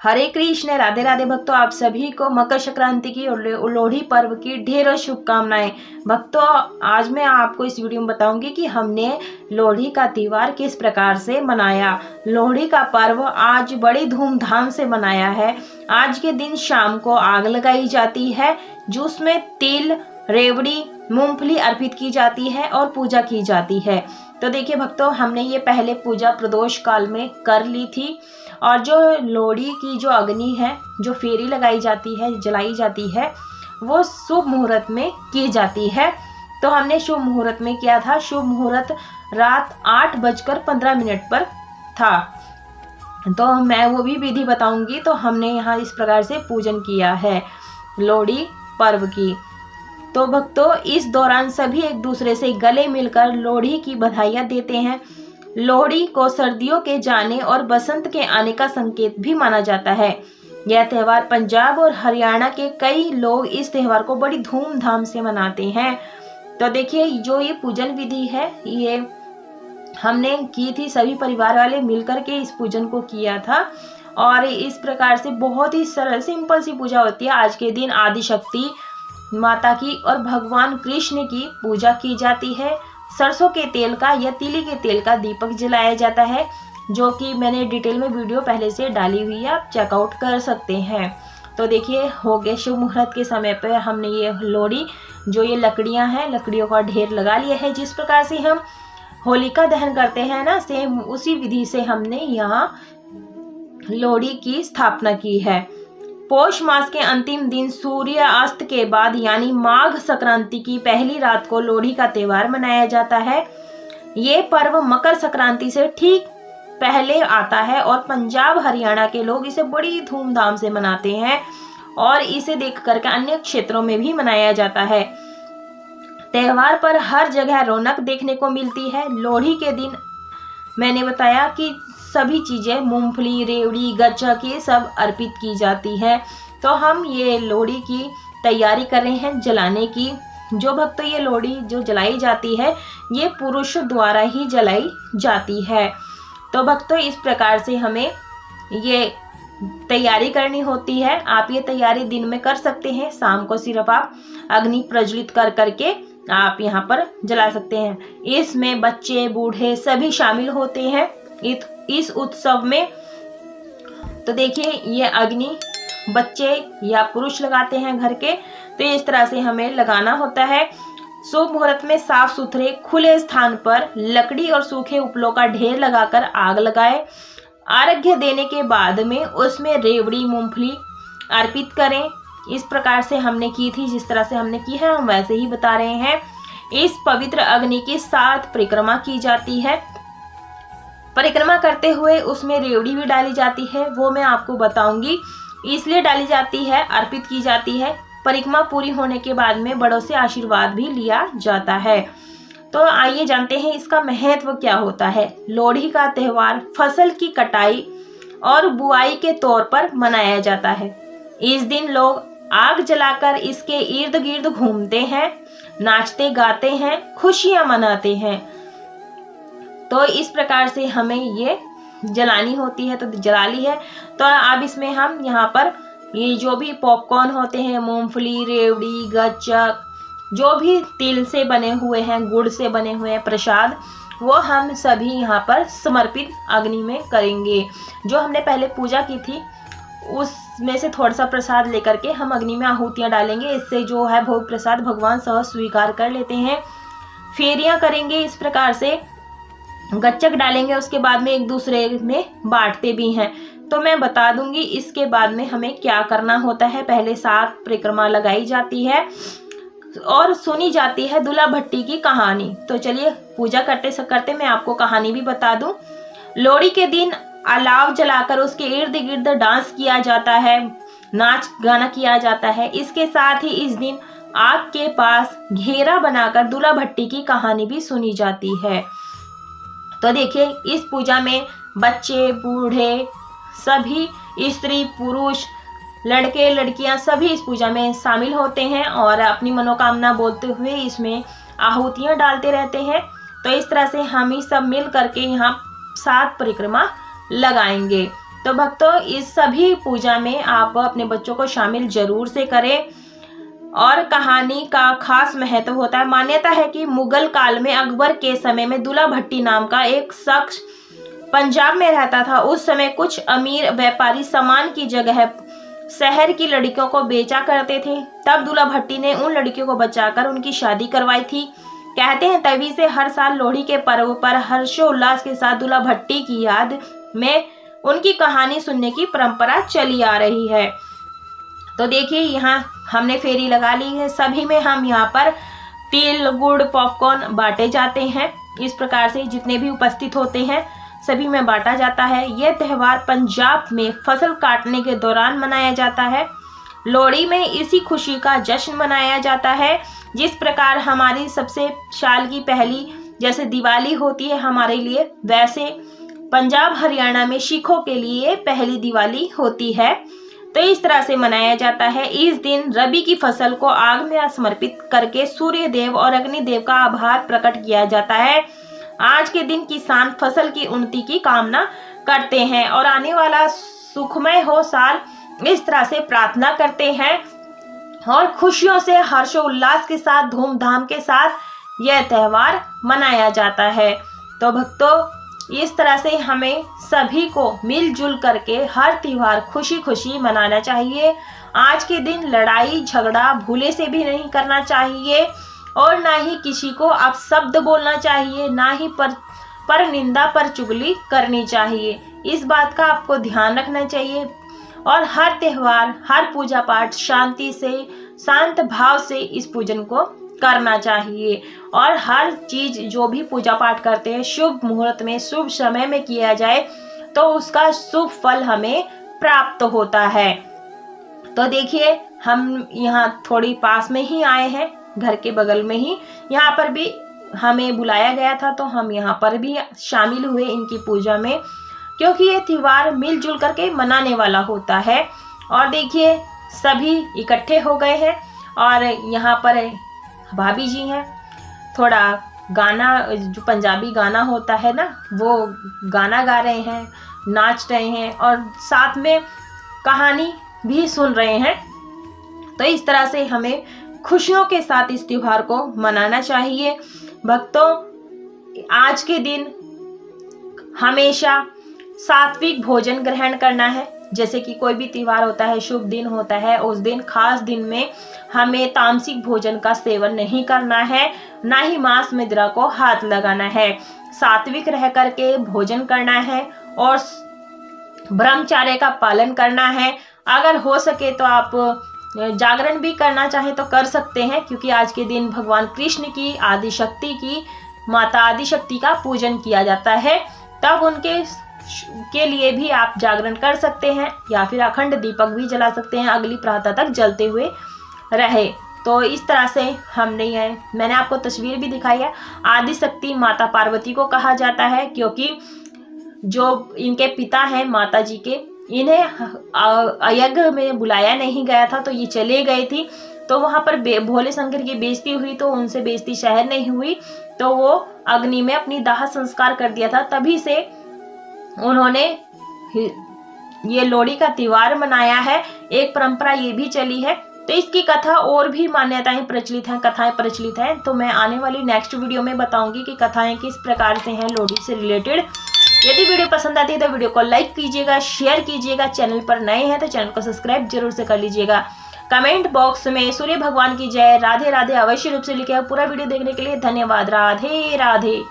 हरे कृष्ण, राधे राधे भक्तों। आप सभी को मकर संक्रांति की और लोहड़ी पर्व की ढेरों शुभकामनाएं। भक्तों, आज मैं आपको इस वीडियो में बताऊंगी कि हमने लोहड़ी का त्योहार किस प्रकार से मनाया। लोहड़ी का पर्व आज बड़ी धूमधाम से मनाया है। आज के दिन शाम को आग लगाई जाती है, जिसमें तिल, रेवड़ी, मूंगफली अर्पित की जाती है और पूजा की जाती है। तो देखिए भक्तों, हमने ये पहले पूजा प्रदोष काल में कर ली थी। और जो लोहड़ी की जो अग्नि है, जो फेरी लगाई जाती है, जलाई जाती है, वो शुभ मुहूर्त में की जाती है। तो हमने शुभ मुहूर्त में किया था। शुभ मुहूर्त रात 8:15 पर था। तो मैं वो भी विधि बताऊंगी। तो हमने यहाँ इस प्रकार से पूजन किया है लोहड़ी पर्व की। तो भक्तों, इस दौरान सभी एक दूसरे से गले मिलकर लोहड़ी की बधाइयाँ देते हैं। लोहड़ी को सर्दियों के जाने और बसंत के आने का संकेत भी माना जाता है। यह त्योहार पंजाब और हरियाणा के कई लोग इस त्योहार को बड़ी धूमधाम से मनाते हैं। तो देखिए, जो ये पूजन विधि है, ये हमने की थी, सभी परिवार वाले मिलकर के इस पूजन को किया था। और इस प्रकार से बहुत ही सरल सिंपल सी पूजा होती है। आज के दिन आदिशक्ति माता की और भगवान कृष्ण की पूजा की जाती है। सरसों के तेल का या तिली के तेल का दीपक जलाया जाता है, जो कि मैंने डिटेल में वीडियो पहले से डाली हुई है, आप चेकआउट कर सकते हैं। तो देखिए, हो गए शुभ मुहूर्त के समय पर हमने ये लोहड़ी, जो ये लकड़ियां हैं, लकड़ियों का ढेर लगा लिया है। जिस प्रकार से हम होलिका दहन करते हैं ना, सेम उसी विधि से हमने यहाँ लोहड़ी की स्थापना की है। पौष मास के अंतिम दिन सूर्यास्त के बाद यानी माघ संक्रांति की पहली रात को लोहड़ी का त्योहार मनाया जाता है। ये पर्व मकर संक्रांति से ठीक पहले आता है और पंजाब हरियाणा के लोग इसे बड़ी धूमधाम से मनाते हैं और इसे देख करके अन्य क्षेत्रों में भी मनाया जाता है। त्योहार पर हर जगह रौनक देखने को मिलती है। लोहड़ी के दिन मैंने बताया कि सभी चीज़ें मूंगफली, रेवड़ी, गच्चक ये सब अर्पित की जाती है। तो हम ये लोहड़ी की तैयारी कर रहे हैं जलाने की। जो भक्तों, ये लोहड़ी जो जलाई जाती है, ये पुरुष द्वारा ही जलाई जाती है। तो भक्तों, इस प्रकार से हमें ये तैयारी करनी होती है। आप ये तैयारी दिन में कर सकते हैं, शाम को सिर्फ आप अग्नि प्रज्वलित कर करके आप यहाँ पर जला सकते हैं। इसमें बच्चे, बूढ़े सभी शामिल होते हैं इस उत्सव में। तो देखिए, ये अग्नि बच्चे या पुरुष लगाते हैं घर के। तो इस तरह से हमें लगाना होता है। शुभ मुहूर्त में साफ सुथरे खुले स्थान पर लकड़ी और सूखे उपलों का ढेर लगाकर आग लगाएं। अर्घ्य देने के बाद में उसमें रेवड़ी, मूंगफली अर्पित करें। इस प्रकार से हमने की थी, जिस तरह से हमने की है हम वैसे ही बता रहे हैं। इस पवित्र अग्नि की 7 परिक्रमा की जाती है। परिक्रमा करते हुए उसमें रेवड़ी भी डाली जाती है, वो मैं आपको बताऊंगी। इसलिए डाली जाती है, अर्पित की जाती है। परिक्रमा पूरी होने के बाद में बड़ों से आशीर्वाद भी लिया जाता है। तो आइए जानते हैं इसका महत्व क्या होता है। लोहड़ी का त्योहार फसल की कटाई और बुआई के तौर पर मनाया जाता है। इस दिन लोग आग जलाकर इसके इर्द गिर्द घूमते हैं, नाचते गाते हैं, खुशियां मनाते हैं। तो इस प्रकार से हमें ये जलानी होती है। तो जला ली है। तो अब इसमें हम यहाँ पर ये जो भी पॉपकॉर्न होते हैं, मूंगफली, रेवड़ी, गच्चक, जो भी तिल से बने हुए हैं, गुड़ से बने हुए हैं प्रसाद, वो हम सभी यहाँ पर समर्पित अग्नि में करेंगे। जो हमने पहले पूजा की थी, उसमें से थोड़ा सा प्रसाद लेकर के हम अग्नि में आहुतियाँ डालेंगे। इससे जो है भोग प्रसाद भगवान सहज स्वीकार कर लेते हैं। फेरियाँ करेंगे इस प्रकार से, गच्चक डालेंगे, उसके बाद में एक दूसरे में बांटते भी हैं। तो मैं बता दूंगी इसके बाद में हमें क्या करना होता है। पहले 7 परिक्रमा लगाई जाती है और सुनी जाती है दूल्हा भट्टी की कहानी। तो चलिए, पूजा करते करते मैं आपको कहानी भी बता दूं। लोहड़ी के दिन अलाव जलाकर उसके इर्द गिर्द डांस किया जाता है, नाच गाना किया जाता है। इसके साथ ही इस दिन आग के पास घेरा बनाकर दूल्हा भट्टी की कहानी भी सुनी जाती है। तो देखिए, इस पूजा में बच्चे, बूढ़े सभी, स्त्री, पुरुष, लड़के, लड़कियां सभी इस पूजा में शामिल होते हैं और अपनी मनोकामना बोलते हुए इसमें आहुतियां डालते रहते हैं। तो इस तरह से हम ही सब मिल करके यहाँ 7 परिक्रमा लगाएंगे। तो भक्तों इस सभी पूजा में आप अपने बच्चों को शामिल जरूर से करें। और कहानी का खास महत्व होता है। मान्यता है कि मुगल काल में अकबर के समय में दुल्ला भट्टी नाम का एक शख्स पंजाब में रहता था। उस समय कुछ अमीर व्यापारी सामान की जगह शहर की लड़कियों को बेचा करते थे। तब दुल्ला भट्टी ने उन लड़कियों को बचाकर उनकी शादी करवाई थी। कहते हैं तभी से हर साल लोहड़ी के पर्व पर हर्षोल्लास के साथ दुल्ला भट्टी की याद में उनकी कहानी सुनने की परंपरा चली आ रही है। तो देखिए यहाँ हमने फेरी लगा ली है। सभी में हम यहाँ पर तिल, गुड़, पॉपकॉर्न बांटे जाते हैं। इस प्रकार से जितने भी उपस्थित होते हैं सभी में बांटा जाता है। यह त्यौहार पंजाब में फसल काटने के दौरान मनाया जाता है। लोहड़ी में इसी खुशी का जश्न मनाया जाता है। जिस प्रकार हमारी सबसे साल की पहली जैसे दिवाली होती है हमारे लिए, वैसे पंजाब हरियाणा में सिखों के लिए पहली दिवाली होती है। तो इस तरह से मनाया जाता है। इस दिन रबी की फसल को आग में समर्पित करके सूर्य देव और अग्नि देव का आभार प्रकट किया जाता है। आज के दिन किसान फसल की उन्नति की कामना करते हैं और आने वाला सुखमय हो साल, इस तरह से प्रार्थना करते हैं और खुशियों से हर्षोल्लास के साथ धूमधाम के साथ यह त्यौहार मनाया जाता है। तो भक्तों इस तरह से हमें सभी को मिलजुल करके हर त्योहार खुशी खुशी मनाना चाहिए। आज के दिन लड़ाई झगड़ा भूले से भी नहीं करना चाहिए और ना ही किसी को अपशब्द बोलना चाहिए, ना ही पर निंदा पर चुगली करनी चाहिए। इस बात का आपको ध्यान रखना चाहिए और हर त्यौहार हर पूजा पाठ शांति से शांत भाव से इस पूजन को करना चाहिए। और हर चीज जो भी पूजा पाठ करते हैं शुभ मुहूर्त में शुभ समय में किया जाए तो उसका शुभ फल हमें प्राप्त होता है। तो देखिए हम यहाँ थोड़ी पास में ही आए हैं, घर के बगल में ही। यहाँ पर भी हमें बुलाया गया था तो हम यहाँ पर भी शामिल हुए इनकी पूजा में, क्योंकि ये त्योहार मिलजुल करके मनाने वाला होता है। और देखिए सभी इकट्ठे हो गए हैं और यहाँ पर भाभी जी हैं, थोड़ा गाना जो पंजाबी गाना होता है ना वो गाना गा रहे हैं, नाच रहे हैं और साथ में कहानी भी सुन रहे हैं। तो इस तरह से हमें खुशियों के साथ इस त्योहार को मनाना चाहिए। भक्तों आज के दिन हमेशा सात्विक भोजन ग्रहण करना है। जैसे कि कोई भी त्योहार होता है, शुभ दिन होता है, उस दिन खास दिन में हमें तामसिक भोजन का सेवन नहीं करना है, ना ही मांस मदिरा को हाथ लगाना है। सात्विक रह करके भोजन करना है और ब्रह्मचर्य का पालन करना है। अगर हो सके तो आप जागरण भी करना चाहे तो कर सकते हैं, क्योंकि आज के दिन भगवान कृष्ण की आदिशक्ति की माता आदिशक्ति का पूजन किया जाता है। तब उनके के लिए भी आप जागरण कर सकते हैं या फिर अखंड दीपक भी जला सकते हैं, अगली प्रातः तक जलते हुए रहे। तो इस तरह से हमने मैंने आपको तस्वीर भी दिखाई है। आदिशक्ति माता पार्वती को कहा जाता है, क्योंकि जो इनके पिता हैं माता जी के, इन्हें यज्ञ में बुलाया नहीं गया था तो ये चले गए थी। तो वहाँ पर भोले शंकर की बेइज्जती हुई तो उनसे बेइज्जती सहन नहीं हुई तो वो अग्नि में अपनी दाह संस्कार कर दिया था। तभी से उन्होंने ये लोहड़ी का त्योहार मनाया है। एक परंपरा ये भी चली है। तो इसकी कथा और भी मान्यताएं प्रचलित हैं, कथाएं प्रचलित हैं। तो मैं आने वाली नेक्स्ट वीडियो में बताऊंगी कि कथाएं किस प्रकार से हैं लोहड़ी से रिलेटेड। यदि वीडियो पसंद आती है तो वीडियो को लाइक कीजिएगा, शेयर कीजिएगा। चैनल पर नए हैं तो चैनल को सब्सक्राइब जरूर से कर लीजिएगा। कमेंट बॉक्स में सूर्य भगवान की जय, राधे राधे अवश्य रूप से लिखें। पूरा वीडियो देखने के लिए धन्यवाद। राधे राधे।